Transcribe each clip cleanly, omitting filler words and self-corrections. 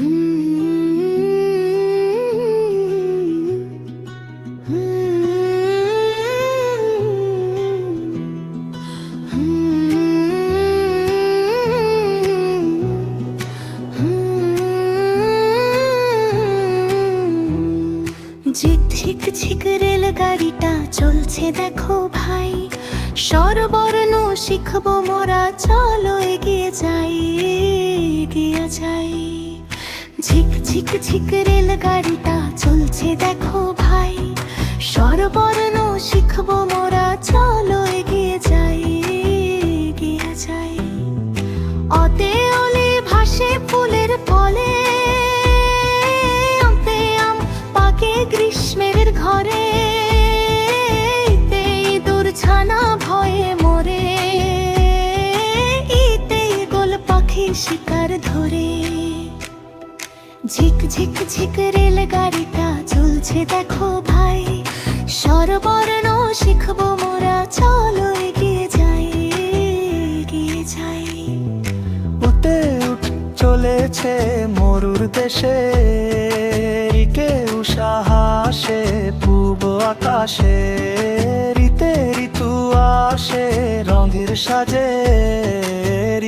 ঝিক ঝিক ঝিক রেলগাড়িটা চলছে দেখো ভাই, স্বরবর্ণ শিখবো মোরা, চলো এগিয়ে যাই এগিয়ে যাই। ঝিক ঝিক ঝিক রেলগাড়িটা চলছে দেখো ভাই, স্বরবর্ণ শিখবো মোরা, চলো এগিয়ে যাই এগিয়ে যাই। অতে অলে ভাসে ফুলের ফলে, গ্রীষ্মের ঘরে ইঁদুর ছানা ভয়ে মরে, ইতে গোল পাখি শিকার ধরে। ঝিক ঝিক ঝিক রেলগাড়িটা চলছে দেখো ভাই, স্বরবর্ণ শিখবো মোরা, চলো এগিয়ে যাই এগিয়ে যাই। উঠে উঠ চলেছে মরুর দেশে, কেউ সাহাসে পূব আকাশে, ঋতে ঋতু আসে রঙের সাজে।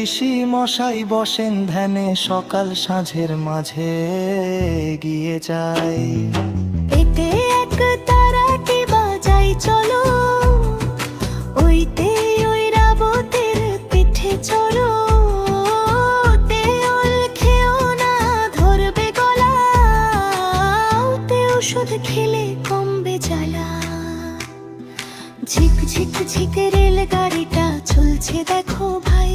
ঋষি মশাই বসেন ধ্যানে সকাল সাঁঝের মাঝে, গিয়ে যায়। এতে এক তারাটি বাজাই চলো, ওইতে ওই রাবতের পিঠে চড়ো। ওষুধ খেলে কমবে জ্বালা। ঝিক ঝিক ঝিক রেলগাড়িটা চলছে দেখো ভাই,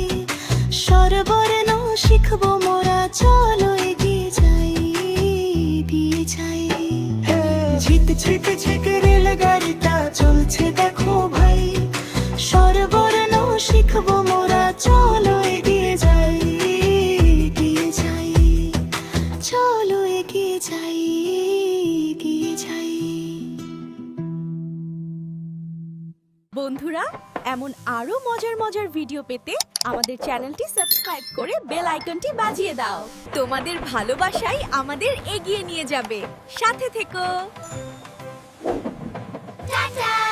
স্বরবর্ণ শিখবো মোরা, চলো এগিয়ে যাই এগিয়ে যাই। ঝিক ঝিক ঝিক রেলগাড়িটা চলছে দেখো ভাই, স্বরবর্ণ শিখবো মোরা, চলো এগিয়ে যাই এগিয়ে যাই। চলো এগিয়ে যাই এগিয়ে যাই। বন্ধুরা, এমন আরো মজার মজার ভিডিও পেতে আমাদের চ্যানেলটি সাবস্ক্রাইব করে বেল আইকনটি বাজিয়ে দাও। তোমাদের ভালোবাসাই আমাদের এগিয়ে নিয়ে যাবে। সাথে থেকো। টাটা।